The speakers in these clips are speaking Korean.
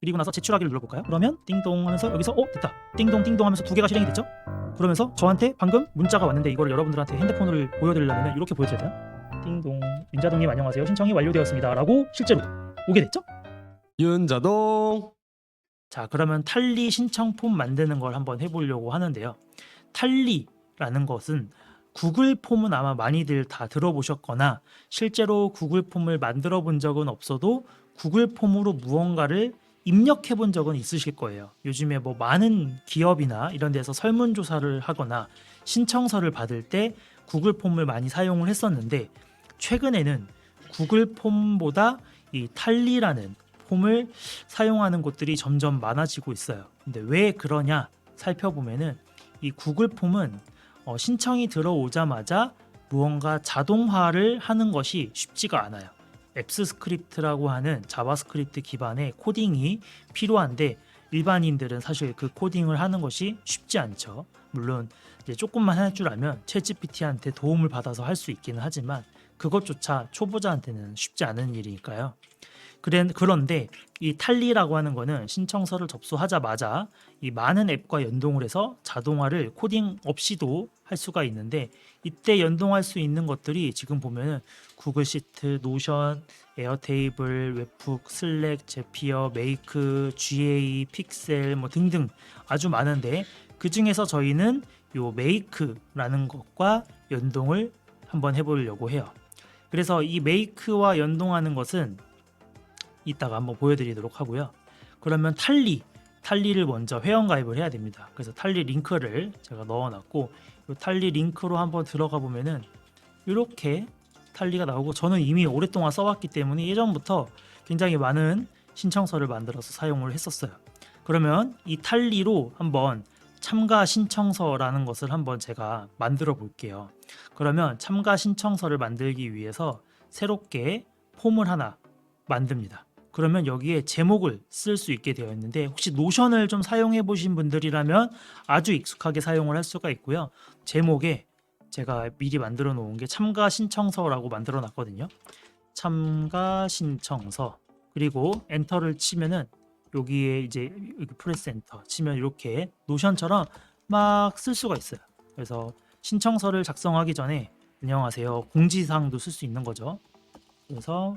그리고 나서 제출하기를 눌러볼까요? 그러면 띵동 하면서 여기서 됐다. 띵동 띵동 하면서 두 개가 실행이 됐죠? 그러면서 저한테 방금 문자가 왔는데 이걸 여러분들한테 핸드폰을 보여드리려면 이렇게 보여줘야 돼요. 띵동 윤자동님 안녕하세요. 신청이 완료되었습니다. 라고 실제로 오게 됐죠? 윤자동. 자, 그러면 탈리 신청 폼 만드는 걸 한번 해보려고 하는데요. 탈리라는 것은 구글 폼은 아마 많이들 다 들어보셨거나 실제로 구글 폼을 만들어 본 적은 없어도 구글 폼으로 무언가를 입력해 본 적은 있으실 거예요. 요즘에 뭐 많은 기업이나 이런 데서 설문조사를 하거나 신청서를 받을 때 구글 폼을 많이 사용을 했었는데 최근에는 구글 폼보다 이 탈리라는 폼을 사용하는 곳들이 점점 많아지고 있어요. 근데 왜 그러냐 살펴보면은 이 구글 폼은 신청이 들어오자마자 무언가 자동화를 하는 것이 쉽지가 않아요. 앱스 스크립트라고 하는 자바스크립트 기반의 코딩이 필요한데 일반인들은 사실 그 코딩을 하는 것이 쉽지 않죠. 물론 이제 조금만 할 줄 알면 챗GPT한테 도움을 받아서 할 수 있기는 하지만 그것조차 초보자한테는 쉽지 않은 일이니까요. 그런데 이 탈리라고 하는 거는 신청서를 접수하자마자 이 많은 앱과 연동을 해서 자동화를 코딩 없이도 할 수가 있는데 이때 연동할 수 있는 것들이 지금 보면은 구글 시트, 노션, 에어테이블, 웹북, 슬랙, 제피어, 메이크, GA, 픽셀 뭐 등등 아주 많은데 그 중에서 저희는 요 메이크라는 것과 연동을 한번 해보려고 해요. 그래서 이 메이크와 연동하는 것은 이따가 한번 보여드리도록 하고요. 그러면 탈리를 먼저 회원가입을 해야 됩니다. 그래서 탈리 링크를 제가 넣어놨고 이 탈리 링크로 한번 들어가 보면은 이렇게 탈리가 나오고 저는 이미 오랫동안 써왔기 때문에 예전부터 굉장히 많은 신청서를 만들어서 사용을 했었어요. 그러면 이 탈리로 한번 참가 신청서라는 것을 한번 제가 만들어 볼게요. 그러면 참가 신청서를 만들기 위해서 새롭게 폼을 하나 만듭니다. 그러면 여기에 제목을 쓸 수 있게 되어 있는데 혹시 노션을 좀 사용해 보신 분들이라면 아주 익숙하게 사용을 할 수가 있고요. 제목에 제가 미리 만들어 놓은 게 참가 신청서라고 만들어 놨거든요. 참가 신청서 그리고 엔터를 치면은 여기에 이제 여기 프레스 엔터 치면 이렇게 노션처럼 막 쓸 수가 있어요. 그래서 신청서를 작성하기 전에 안녕하세요 공지사항도 쓸 수 있는 거죠. 그래서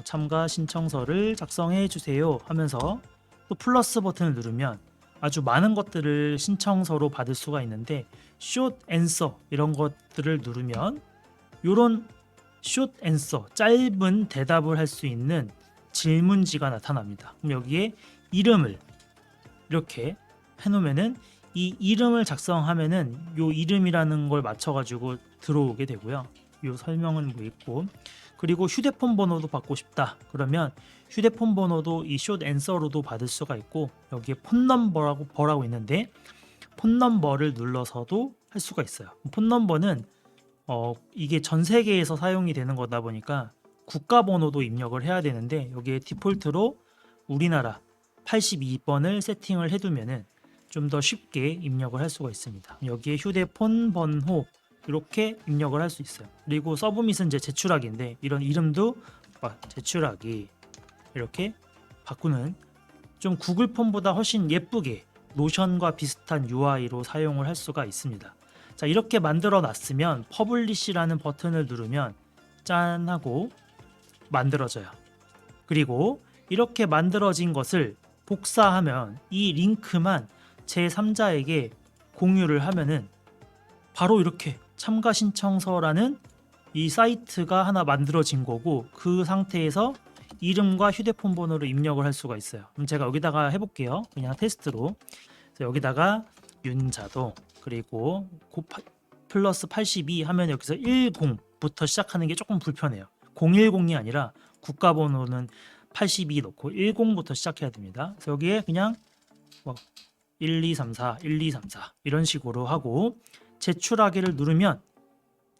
참가 신청서를 작성해 주세요 하면서 또 플러스 버튼을 누르면 아주 많은 것들을 신청서로 받을 수가 있는데 숏 앤서 이런 것들을 누르면 이런 숏 앤서 짧은 대답을 할 수 있는 질문지가 나타납니다. 그럼 여기에 이름을 이렇게 해놓으면은 이 이름을 작성하면은 요 이름이라는 걸 맞춰가지고 들어오게 되고요. 요 설명은 뭐 있고 그리고 휴대폰 번호도 받고 싶다 그러면 휴대폰 번호도 이 숏 앤서로도 받을 수가 있고 여기에 폰 넘버라고 벌하고 있는데 폰 넘버를 눌러서도 할 수가 있어요. 폰 넘버는 이게 전 세계에서 사용이 되는 거다 보니까 국가 번호도 입력을 해야 되는데 여기에 디폴트로 우리나라 82번을 세팅을 해두면은 좀 더 쉽게 입력을 할 수가 있습니다. 여기에 휴대폰 번호 이렇게 입력을 할 수 있어요. 그리고 서브밋은 이제 제출하기인데 이런 이름도 제출하기 이렇게 바꾸는 좀 구글 폼보다 훨씬 예쁘게 노션과 비슷한 UI로 사용을 할 수가 있습니다. 자, 이렇게 만들어 놨으면 퍼블리시라는 버튼을 누르면 짠 하고 만들어져요. 그리고 이렇게 만들어진 것을 복사하면 이 링크만 제3자에게 공유를 하면은 바로 이렇게 참가 신청서라는 이 사이트가 하나 만들어진 거고 그 상태에서 이름과 휴대폰 번호를 입력을 할 수가 있어요. 그럼 제가 여기다가 해볼게요. 그냥 테스트로. 그래서 여기다가 윤자동 그리고 플러스 82 하면 여기서 10부터 시작하는 게 조금 불편해요. 010이 아니라 국가번호는 82 넣고 10부터 시작해야 됩니다. 그래서 여기에 그냥 1234 1234 이런 식으로 하고 제출하기를 누르면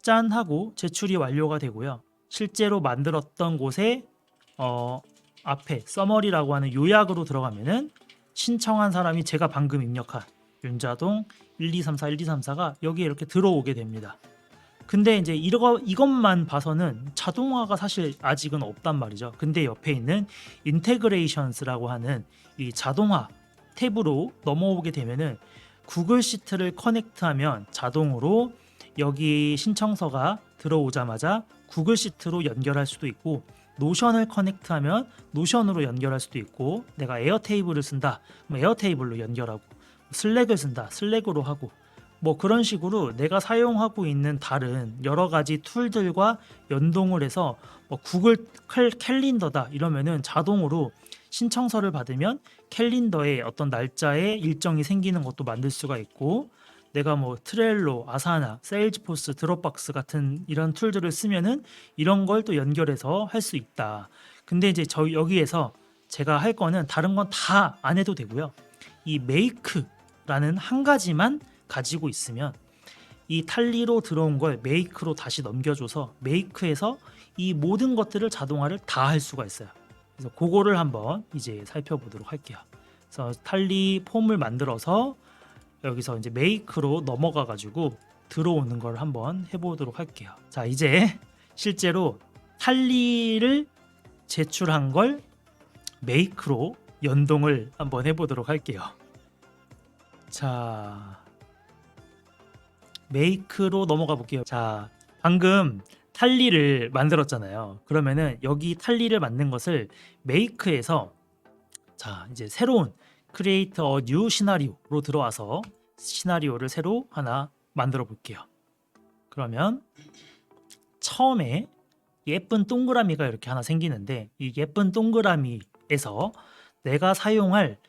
짠 하고 제출이 완료가 되고요. 실제로 만들었던 곳에 앞에 서머리라고 하는 요약으로 들어가면은 신청한 사람이 제가 방금 입력한 윤자동 1234 1234가 여기에 이렇게 들어오게 됩니다. 근데 이제 이것만 봐서는 자동화가 사실 아직은 없단 말이죠. 근데 옆에 있는 인테그레이션스라고 하는 이 자동화 탭으로 넘어오게 되면은 구글 시트를 커넥트하면 자동으로 여기 신청서가 들어오자마자 구글 시트로 연결할 수도 있고, 노션을 커넥트하면 노션으로 연결할 수도 있고, 내가 에어테이블을 쓴다 그럼 에어테이블로 연결하고, 슬랙을 쓴다 슬랙으로 하고, 뭐 그런 식으로 내가 사용하고 있는 다른 여러 가지 툴들과 연동을 해서 뭐 구글 캘린더다 이러면은 자동으로 신청서를 받으면 캘린더에 어떤 날짜에 일정이 생기는 것도 만들 수가 있고, 내가 뭐 트렐로, 아사나, 세일즈포스, 드롭박스 같은 이런 툴들을 쓰면은 이런 걸 또 연결해서 할 수 있다. 근데 이제 여기에서 제가 할 거는 다른 건 다 안 해도 되고요. 이 메이크라는 한 가지만 가지고 있으면 이 탈리로 들어온 걸 메이크로 다시 넘겨줘서 메이크에서 이 모든 것들을 자동화를 다 할 수가 있어요. 그래서 그거를 한번 이제 살펴보도록 할게요. 그래서 탈리 폼을 만들어서 여기서 이제 메이크로 넘어가 가지고 들어오는 걸 한번 해보도록 할게요. 자, 이제 실제로 탈리를 제출한 걸 메이크로 연동을 한번 해보도록 할게요. 자, 메이크로 넘어가 볼게요. 자, 방금 탈리를 만들었잖아요. 그러면은 여기 탈리를 만든 것을 메이크에서 자, 이제 새로운 create a new 시나리오로 들어와서 시나리오를 새로 하나 만들어 볼게요. 그러면 처음에 예쁜 동그라미가 이렇게 하나 생기는데, 이 예쁜 동그라미에서 내가 사용할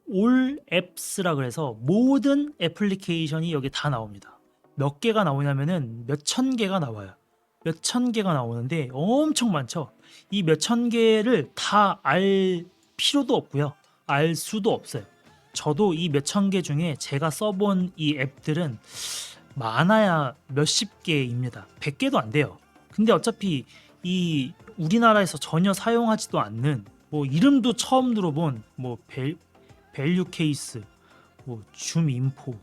all apps라 그래서 모든 애플리케이션이 여기 다 나옵니다. 몇 개가 나오냐면은 몇천 개가 나와요. 몇천 개가 나오는데 엄청 많죠. 이 몇천 개를 다 알 필요도 없고요. 알 수도 없어요. 저도 이 몇천 개 중에 제가 써본 이 앱들은 많아야 몇십 개입니다. 100개도 안 돼요. 근데 어차피 이 우리나라에서 전혀 사용하지도 않는, 뭐 이름도 처음 들어본 뭐 밸류 케이스, 뭐 줌 인포,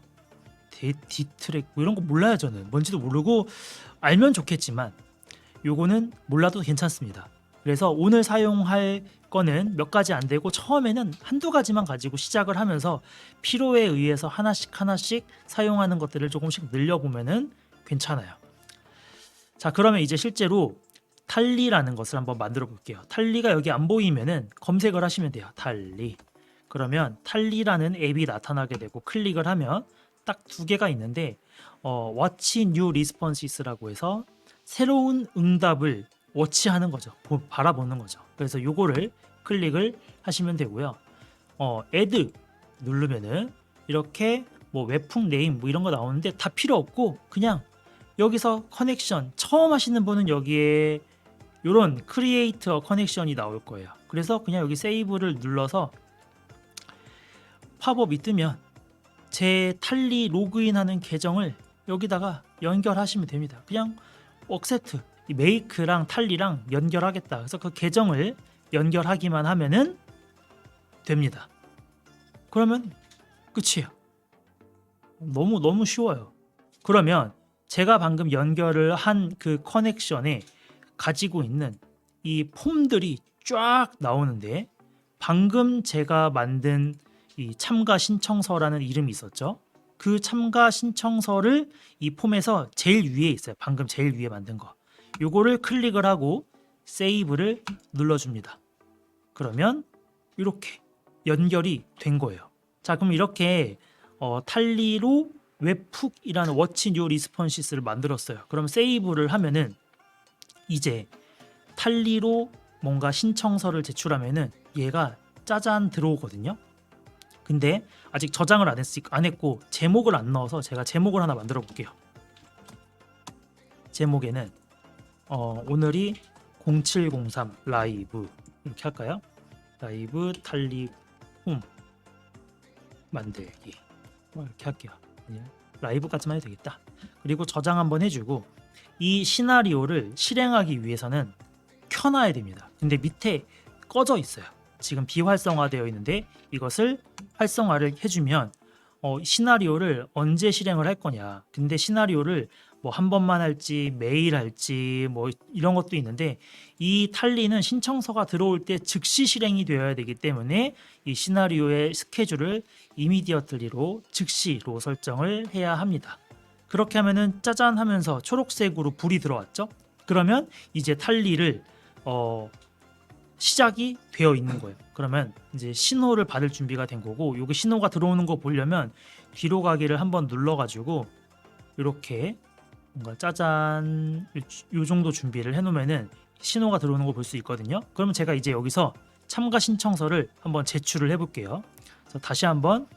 디트랙 뭐 이런 거 몰라요. 저는 뭔지도 모르고, 알면 좋겠지만 요거는 몰라도 괜찮습니다. 그래서 오늘 사용할 거는 몇 가지 안 되고, 처음에는 한두 가지만 가지고 시작을 하면서 필요에 의해서 하나씩 사용하는 것들을 조금씩 늘려보면은 괜찮아요. 자, 그러면 이제 실제로 탈리라는 것을 한번 만들어 볼게요. 탈리가 여기 안 보이면은 검색을 하시면 돼요. 탈리. 그러면 탈리라는 앱이 나타나게 되고, 클릭을 하면 딱 두 개가 있는데, Watch New Responses라고 해서 새로운 응답을 워치하는 거죠. 바라보는 거죠. 그래서 요거를 클릭을 하시면 되고요. add 누르면은 이렇게 뭐 웹풍 네임 뭐 이런 거 나오는데 다 필요 없고, 그냥 여기서 커넥션 처음 하시는 분은 여기에 요런 크리에이터 커넥션이 나올 거예요. 그래서 그냥 여기 세이브를 눌러서 팝업이 뜨면 제 탈리 로그인하는 계정을 여기다가 연결하시면 됩니다. 그냥 억셉트, 이 메이크랑 탈리랑 연결하겠다. 그래서 그 계정을 연결하기만 하면은 됩니다. 그러면 끝이에요. 너무 쉬워요. 그러면 제가 방금 연결을 한 그 커넥션에 가지고 있는 이 폼들이 쫙 나오는데, 방금 제가 만든 이 참가 신청서라는 이름이 있었죠. 그 참가 신청서를 이 폼에서 제일 위에 있어요. 방금 제일 위에 만든 거. 요거를 클릭을 하고 세이브를 눌러줍니다. 그러면 이렇게 연결이 된 거예요. 자, 그럼 이렇게 탈리로 웹훅이라는 워치 뉴 리스폰시스를 만들었어요. 그럼 세이브를 하면은 이제 탈리로 뭔가 신청서를 제출하면은 얘가 짜잔 들어오거든요. 근데 아직 저장을 안 했고 제목을 안 넣어서 제가 제목을 하나 만들어 볼게요. 제목에는 오늘이 0703 라이브 이렇게 할까요? 라이브 탈리 홈 만들기 뭐 이렇게 할게요. 라이브까지만 해도 되겠다. 그리고 저장 한번 해주고, 이 시나리오를 실행하기 위해서는 켜놔야 됩니다. 근데 밑에 꺼져 있어요. 지금 비활성화되어 있는데 이것을 활성화를 해주면 시나리오를 언제 실행을 할 거냐. 근데 시나리오를 뭐 한 번만 할지 매일 할지 뭐 이런 것도 있는데, 이 탈리는 신청서가 들어올 때 즉시 실행이 되어야 되기 때문에 이 시나리오의 스케줄을 이미디어틀리로 즉시로 설정을 해야 합니다. 그렇게 하면은 짜잔 하면서 초록색으로 불이 들어왔죠. 그러면 이제 탈리를 시작이 되어 있는 거예요. 그러면 이제 신호를 받을 준비가 된 거고, 여기 신호가 들어오는 거 보려면 뒤로 가기를 한번 눌러가지고 이렇게 뭔가 짜잔 요 정도 준비를 해놓으면은 신호가 들어오는 거 볼 수 있거든요. 그러면 제가 이제 여기서 참가 신청서를 한번 제출을 해볼게요. 그래서 다시 한번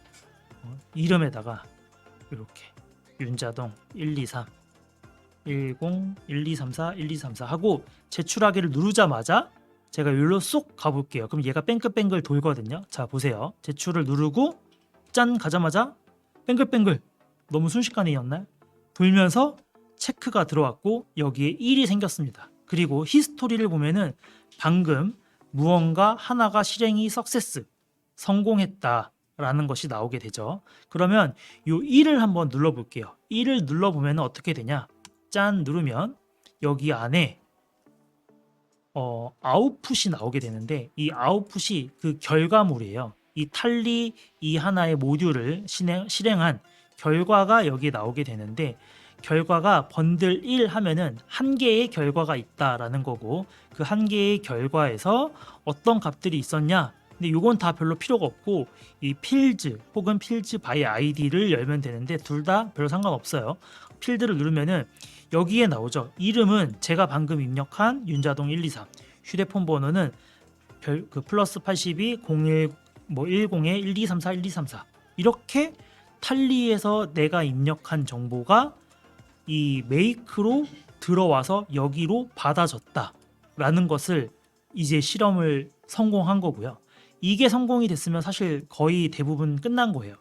이름에다가 이렇게 윤자동 123 10 1234 1234 하고 제출하기를 누르자마자 제가 여기로 쏙 가볼게요. 그럼 얘가 뱅글뱅글 돌거든요. 자, 보세요. 제출을 누르고 짠 가자마자 뱅글뱅글, 너무 순식간이었나요? 돌면서 체크가 들어왔고 여기에 1이 생겼습니다. 그리고 히스토리를 보면은 방금 무언가 하나가 실행이 석세스, 성공했다 라는 것이 나오게 되죠. 그러면 요 1을 한번 눌러볼게요. 1을 눌러보면 어떻게 되냐, 짠 누르면 여기 안에 아웃풋이 나오게 되는데, 이 아웃풋이 그 결과물이에요. 이 탈리 이 하나의 모듈을 실행한 결과가 여기 나오게 되는데, 결과가 번들 1 하면은 한 개의 결과가 있다라는 거고, 그 한 개의 결과에서 어떤 값들이 있었냐, 근데 이건 다 별로 필요가 없고 이 필즈 혹은 필즈 바이 아이디를 열면 되는데 둘 다 별로 상관없어요. 필드를 누르면은 여기에 나오죠. 이름은 제가 방금 입력한 윤자동 123, 휴대폰 번호는 그 플러스 82 01 뭐 10에 1234 1234, 이렇게 탈리에서 내가 입력한 정보가 이 메이크로 들어와서 여기로 받아졌다 라는 것을 이제 실험을 성공한 거고요. 이게 성공이 됐으면 사실 거의 대부분 끝난 거예요.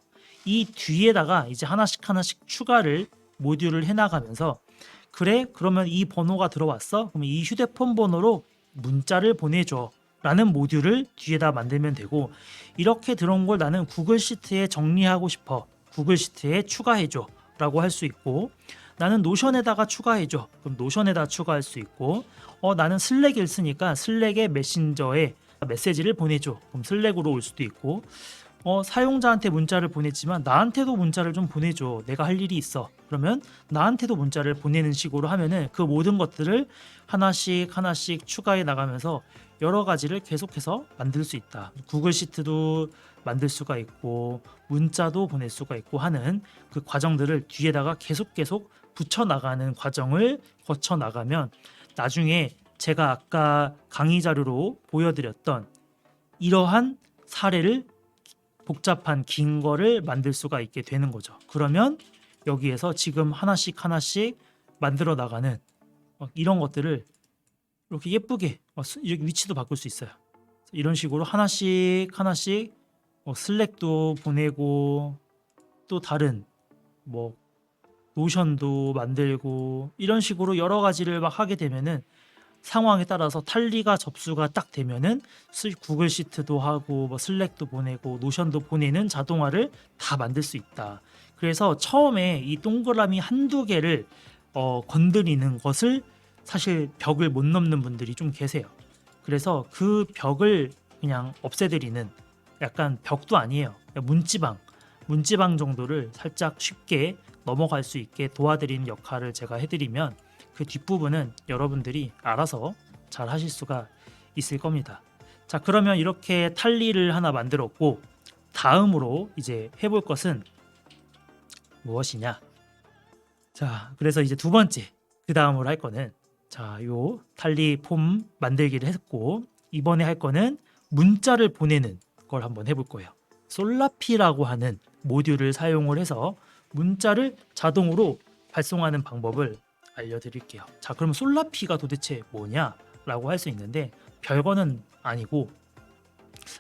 이 뒤에다가 이제 하나씩 추가를 모듈을 해나가면서, 그래 그러면 이 번호가 들어왔어, 그러면 이 휴대폰 번호로 문자를 보내줘 라는 모듈을 뒤에다 만들면 되고, 이렇게 들어온 걸 나는 구글 시트에 정리하고 싶어, 구글 시트에 추가해줘 라고 할 수 있고, 나는 노션에다가 추가해줘, 그럼 노션에다 추가할 수 있고, 나는 슬랙을 쓰니까 슬랙의 메신저에 메시지를 보내줘, 그럼 슬랙으로 올 수도 있고, 사용자한테 문자를 보냈지만 나한테도 문자를 좀 보내줘, 내가 할 일이 있어, 그러면 나한테도 문자를 보내는 식으로 하면은 그 모든 것들을 하나씩 추가해 나가면서 여러 가지를 계속해서 만들 수 있다. 구글 시트도 만들 수가 있고 문자도 보낼 수가 있고 하는 그 과정들을 뒤에다가 계속 붙여 나가는 과정을 거쳐 나가면, 나중에 제가 아까 강의 자료로 보여드렸던 이러한 사례를 복잡한 긴 거를 만들 수가 있게 되는 거죠. 그러면 여기에서 지금 하나씩 만들어 나가는 이런 것들을 이렇게 예쁘게 이렇게 위치도 바꿀 수 있어요. 이런 식으로 하나씩 슬랙도 보내고 또 다른 뭐 노션도 만들고 이런 식으로 여러 가지를 막 하게 되면은 상황에 따라서 탈리가 접수가 딱 되면은 구글 시트도 하고 뭐 슬랙도 보내고 노션도 보내는 자동화를 다 만들 수 있다. 그래서 처음에 이 동그라미 한두 개를 건드리는 것을 사실 벽을 못 넘는 분들이 좀 계세요. 그래서 그 벽을 그냥 없애드리는, 약간 벽도 아니에요, 문지방 정도를 살짝 쉽게 넘어갈 수 있게 도와드리는 역할을 제가 해드리면 그 뒷부분은 여러분들이 알아서 잘 하실 수가 있을 겁니다. 자, 그러면 이렇게 탈리를 하나 만들었고, 다음으로 이제 해볼 것은 무엇이냐. 자, 그래서 이제 두 번째, 그 다음으로 할 거는, 자, 요 탈리 폼 만들기를 했고, 이번에 할 거는 문자를 보내는 걸 한번 해볼 거예요. 솔라피라고 하는 모듈을 사용을 해서 문자를 자동으로 발송하는 방법을 알려드릴게요. 자, 그럼 솔라피가 도대체 뭐냐라고 할 수 있는데, 별거는 아니고,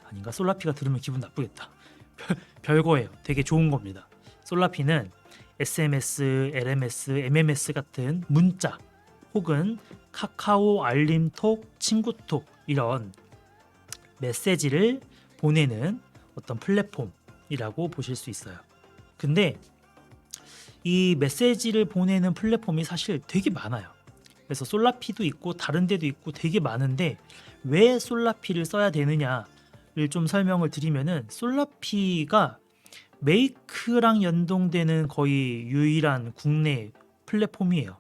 아닌가? 솔라피가 들으면 기분 나쁘겠다. 별거예요. 되게 좋은 겁니다. 솔라피는 SMS, LMS, MMS 같은 문자 혹은 카카오 알림톡, 친구톡 이런 메시지를 보내는 어떤 플랫폼이라고 보실 수 있어요. 근데 이 메시지를 보내는 플랫폼이 사실 되게 많아요. 그래서 솔라피도 있고 다른 데도 있고 되게 많은데 왜 솔라피를 써야 되느냐를 좀 설명을 드리면은, 솔라피가 메이크랑 연동되는 거의 유일한 국내 플랫폼이에요.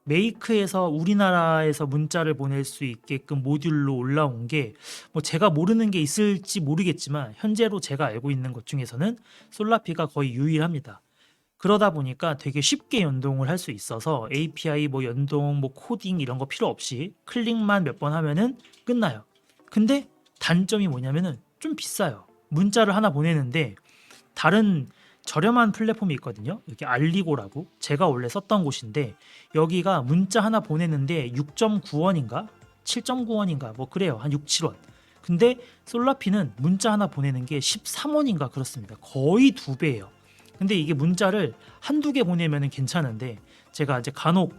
메이크에서 우리나라에서 문자를 보낼 수 있게끔 모듈로 올라온 게 뭐 제가 모르는 게 있을지 모르겠지만 현재로 제가 알고 있는 것 중에서는 솔라피가 거의 유일합니다. 그러다 보니까 되게 쉽게 연동을 할 수 있어서 API 뭐 연동, 뭐 코딩 이런 거 필요 없이 클릭만 몇 번 하면은 끝나요. 근데 단점이 뭐냐면은 좀 비싸요. 문자를 하나 보내는데 다른 저렴한 플랫폼이 있거든요. 여기 알리고라고, 제가 원래 썼던 곳인데 여기가 문자 하나 보내는데 6.9원인가 7.9원인가 뭐 그래요. 한 6, 7원. 근데 솔라피는 문자 하나 보내는 게 13원인가 그렇습니다. 거의 2배예요. 근데 이게 문자를 한두 개 보내면은 괜찮은데 제가 이제 간혹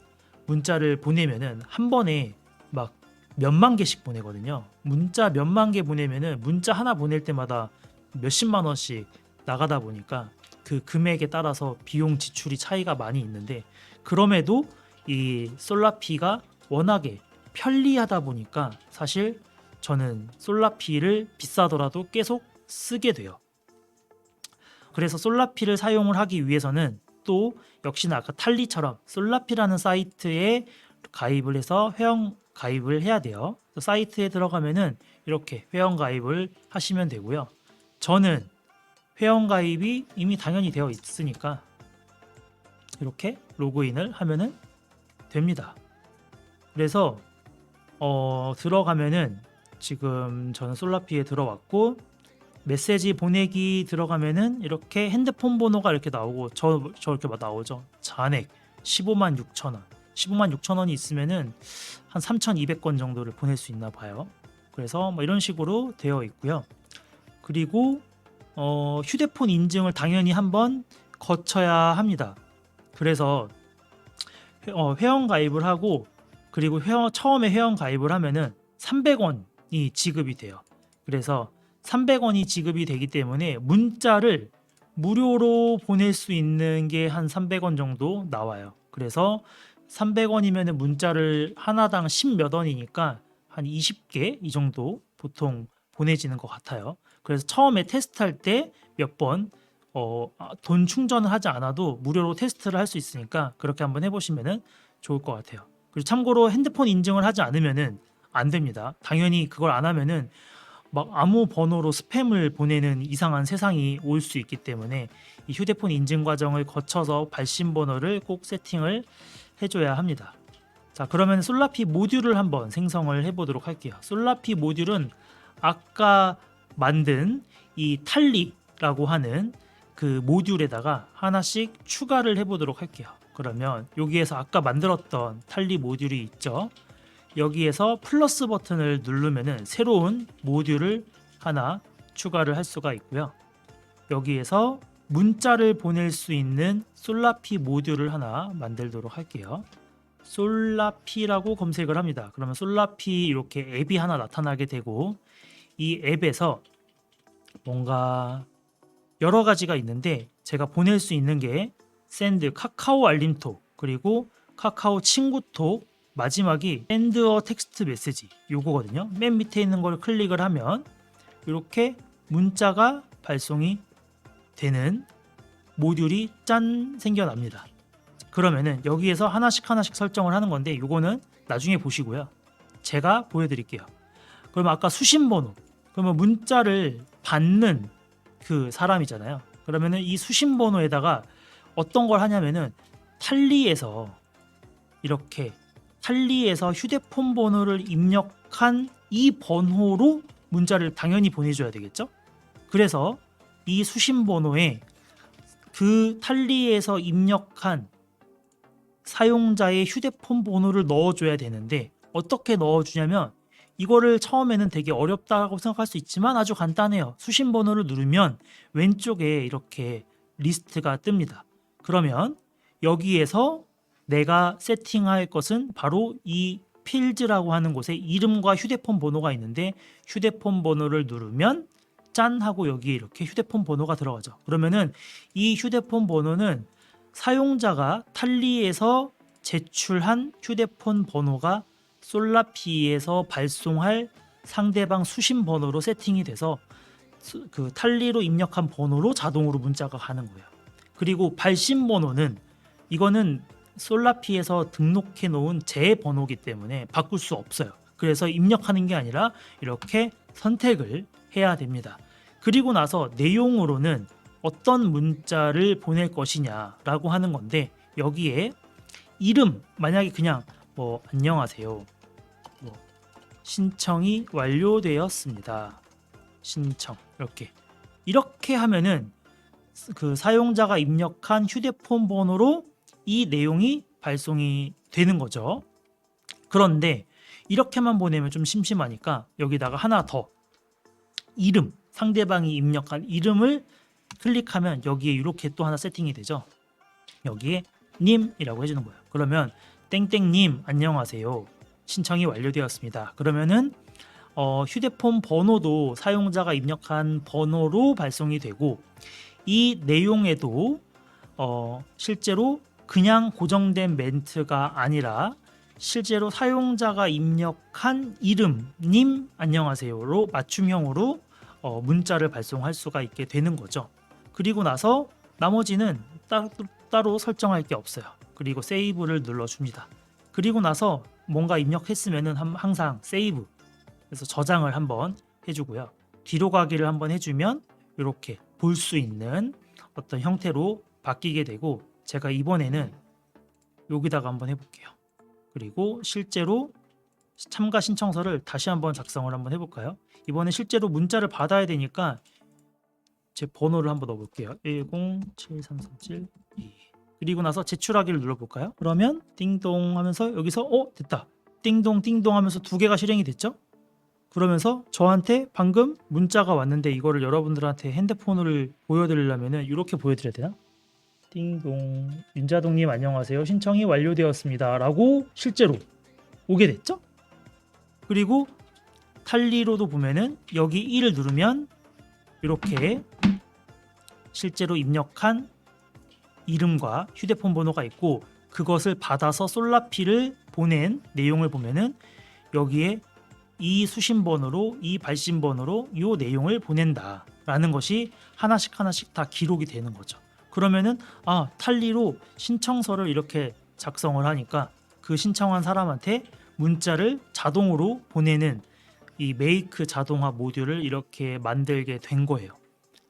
문자를 보내면은 한 번에 막 몇만 개씩 보내거든요. 문자 몇만 개 보내면은 문자 하나 보낼 때마다 몇십만 원씩 나가다 보니까 그 금액에 따라서 비용 지출이 차이가 많이 있는데, 그럼에도 이 솔라피가 워낙에 편리하다 보니까 사실 저는 솔라피를 비싸더라도 계속 쓰게 돼요. 그래서 솔라피를 사용을 하기 위해서는 또 역시나 아까 탈리처럼 솔라피라는 사이트에 가입을 해서 회원 가입을 해야 돼요. 사이트에 들어가면은 이렇게 회원 가입을 하시면 되고요. 저는 회원 가입이 이미 당연히 되어 있으니까 이렇게 로그인을 하면은 됩니다. 그래서 들어가면은 지금 저는 솔라피에 들어왔고 메시지 보내기 들어가면은 이렇게 핸드폰 번호가 이렇게 나오고 저렇게 막 나오죠. 잔액 15만 6천 원. 15만 6천 원이 있으면은 한 3,200건 정도를 보낼 수 있나 봐요. 그래서 뭐 이런 식으로 되어 있고요. 그리고 휴대폰 인증을 당연히 한번 거쳐야 합니다. 그래서 회원 가입을 하고, 그리고 처음에 회원 가입을 하면은 300원이 지급이 돼요. 그래서 300원이 지급이 되기 때문에 문자를 무료로 보낼 수 있는 게 한 300원 정도 나와요. 그래서 300원이면 문자를 하나당 10몇 원이니까 한 20개 이 정도 보통 보내지는 것 같아요. 그래서 처음에 테스트할 때 몇 번 돈 충전을 하지 않아도 무료로 테스트를 할 수 있으니까 그렇게 한번 해보시면 좋을 것 같아요. 그리고 참고로 핸드폰 인증을 하지 않으면은 안 됩니다. 당연히 그걸 안 하면은 막 아무 번호로 스팸을 보내는 이상한 세상이 올 수 있기 때문에 이 휴대폰 인증 과정을 거쳐서 발신 번호를 꼭 세팅을 해줘야 합니다. 자, 그러면 솔라피 모듈을 한번 생성을 해보도록 할게요. 솔라피 모듈은 아까 만든 이 탈리라고 하는 그 모듈에다가 하나씩 추가를 해보도록 할게요. 그러면 여기에서 아까 만들었던 탈리 모듈이 있죠. 여기에서 플러스 버튼을 누르면은 새로운 모듈을 하나 추가를 할 수가 있고요. 여기에서 문자를 보낼 수 있는 솔라피 모듈을 하나 만들도록 할게요. 솔라피라고 검색을 합니다. 그러면 솔라피 이렇게 앱이 하나 나타나게 되고, 이 앱에서 뭔가 여러 가지가 있는데 제가 보낼 수 있는 게 샌드, 카카오 알림톡, 그리고 카카오 친구톡, 마지막이 샌드어 텍스트 메시지 요거거든요. 맨 밑에 있는 걸 클릭을 하면 이렇게 문자가 발송이 되는 모듈이 짠 생겨납니다. 그러면은 여기에서 하나씩 설정을 하는 건데 요거는 나중에 보시고요. 제가 보여드릴게요. 그러면 아까 수신번호, 그러면 문자를 받는 그 사람이잖아요. 그러면은 이 수신번호에다가 어떤 걸 하냐면은 탈리에서 휴대폰 번호를 입력한 이 번호로 문자를 당연히 보내줘야 되겠죠. 그래서 이 수신번호에 그 탈리에서 입력한 사용자의 휴대폰 번호를 넣어줘야 되는데, 어떻게 넣어주냐면 이거를 처음에는 되게 어렵다고 생각할 수 있지만 아주 간단해요. 수신번호를 누르면 왼쪽에 이렇게 리스트가 뜹니다. 그러면 여기에서 내가 세팅할 것은 바로 이 필즈라고 하는 곳에 이름과 휴대폰 번호가 있는데, 휴대폰 번호를 누르면 짠 하고 여기에 이렇게 휴대폰 번호가 들어가죠. 그러면은 이 휴대폰 번호는 사용자가 탈리에서 제출한 휴대폰 번호가 솔라피에서 발송할 상대방 수신 번호로 세팅이 돼서 그 탈리로 입력한 번호로 자동으로 문자가 가는 거예요. 그리고 발신 번호는 이거는 솔라피에서 등록해 놓은 제 번호이기 때문에 바꿀 수 없어요. 그래서 입력하는 게 아니라 이렇게 선택을 해야 됩니다. 그리고 나서 내용으로는 어떤 문자를 보낼 것이냐라고 하는 건데, 여기에 이름, 만약에 그냥 뭐 안녕하세요, 뭐 신청이 완료되었습니다, 신청, 이렇게 하면은 그 사용자가 입력한 휴대폰 번호로 이 내용이 발송이 되는 거죠. 그런데 이렇게만 보내면 좀 심심하니까 여기다가 하나 더, 이름, 상대방이 입력한 이름을 클릭하면 여기에 이렇게 또 하나 세팅이 되죠. 여기에 님이라고 해주는 거예요. 그러면 땡땡님 안녕하세요, 신청이 완료되었습니다. 그러면은 휴대폰 번호도 사용자가 입력한 번호로 발송이 되고, 이 내용에도 실제로 그냥 고정된 멘트가 아니라 실제로 사용자가 입력한 이름, 님 안녕하세요로 맞춤형으로 문자를 발송할 수가 있게 되는 거죠. 그리고 나서 나머지는 따로 설정할 게 없어요. 그리고 세이브를 눌러줍니다. 그리고 나서 뭔가 입력했으면은 항상 세이브, 그래서 저장을 한번 해주고요. 뒤로 가기를 한번 해주면 이렇게 볼 수 있는 어떤 형태로 바뀌게 되고, 제가 이번에는 여기다가 한번 해볼게요. 그리고 실제로 참가 신청서를 다시 한번 작성을 한번 해볼까요? 이번에 실제로 문자를 받아야 되니까 제 번호를 한번 넣어볼게요. 1073372. 그리고 나서 제출하기를 눌러볼까요? 그러면 띵동 하면서 여기서 됐다, 띵동 띵동 하면서 두 개가 실행이 됐죠? 그러면서 저한테 방금 문자가 왔는데, 이거를 여러분들한테 핸드폰을 보여드리려면 이렇게 보여드려야 되나? 띵동, 윤자동님 안녕하세요, 신청이 완료되었습니다 라고 실제로 오게 됐죠? 그리고 탈리로도 보면은 여기 1을 누르면 이렇게 실제로 입력한 이름과 휴대폰 번호가 있고, 그것을 받아서 솔라피를 보낸 내용을 보면은 여기에 이 수신 번호로, 이 발신 번호로 이 내용을 보낸다 라는 것이 하나씩 다 기록이 되는 거죠. 그러면은 탈리로 신청서를 이렇게 작성을 하니까 그 신청한 사람한테 문자를 자동으로 보내는 이 메이크 자동화 모듈을 이렇게 만들게 된 거예요.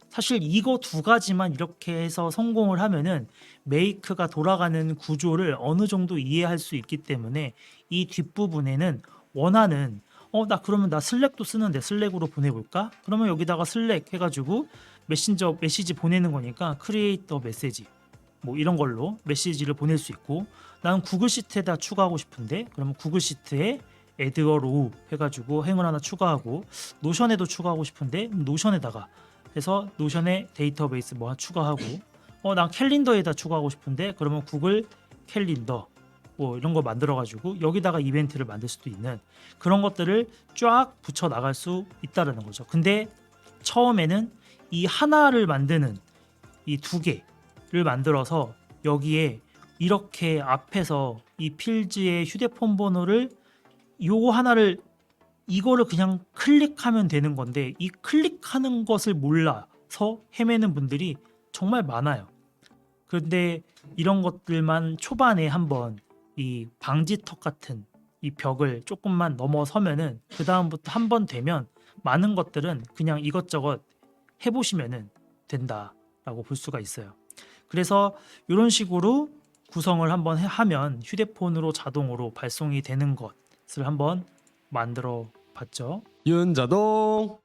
사실 이거 두 가지만 이렇게 해서 성공을 하면은 메이크가 돌아가는 구조를 어느 정도 이해할 수 있기 때문에 이 뒷부분에는 원하는 그러면 나 슬랙도 쓰는데 슬랙으로 보내볼까? 그러면 여기다가 슬랙 해가지고 메시지 보내는 거니까 크리에이터 메시지 뭐 이런 걸로 메시지를 보낼 수 있고, 나는 구글 시트에다 추가하고 싶은데 그러면 구글 시트에 add a row 해가지고 행을 하나 추가하고, 노션에도 추가하고 싶은데 노션에다가 해서 노션에 데이터베이스 뭐 하나 추가하고, 난 캘린더에다 추가하고 싶은데 그러면 구글 캘린더 뭐 이런 거 만들어 가지고 여기다가 이벤트를 만들 수도 있는 그런 것들을 쫙 붙여 나갈 수 있다라는 거죠. 근데 처음에는 이 하나를 만드는 이 두 개를 만들어서 여기에 이렇게 앞에서 이 필드의 휴대폰 번호를 요거 하나를 이거를 그냥 클릭하면 되는 건데, 이 클릭하는 것을 몰라서 헤매는 분들이 정말 많아요. 그런데 이런 것들만 초반에 한번 이 방지턱 같은 이 벽을 조금만 넘어서면은 그 다음부터 한 번 되면 많은 것들은 그냥 이것저것 해보시면은 된다라고 볼 수가 있어요. 그래서 이런 식으로 구성을 한번 하면 휴대폰으로 자동으로 발송이 되는 것을 한번 만들어 봤죠. 윤자동.